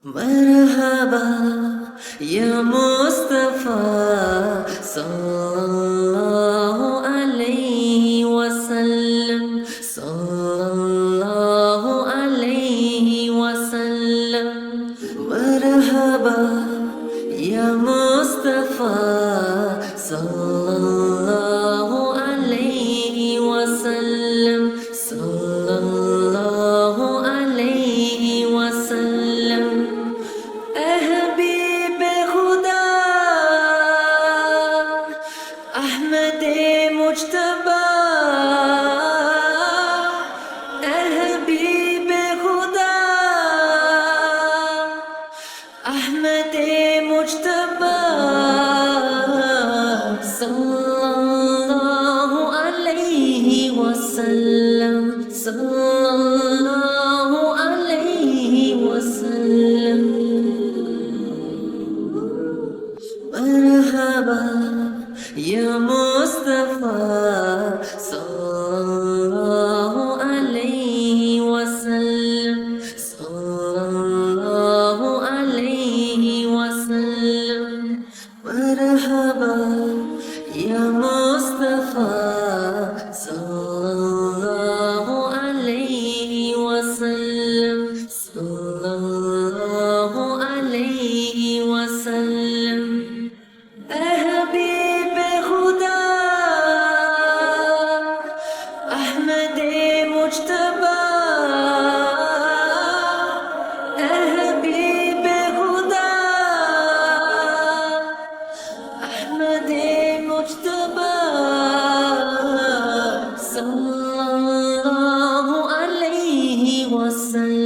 مرحبا يا مصطفى صلى الله عليه وسلم صلى الله عليه وسلم. مرحبا يا مصطفى صلى الله عليه وسلم صلى الله عليه وسلم. حبیب خدا احمد مجتبی، حبیب خدا احمد مجتبی صلی الله علیه وسلم صلی الله علیه وسلم. مرحبا يا مصطفى صلى الله عليه وسلم صلى الله عليه وسلم. مرحبا يا مصطفى صلى الله عليه وسلم صلى الله عليه وسلم. حبیب خدا احمد مجتبی، حبیب خدا احمد مجتبی صلی الله علیه وسلم.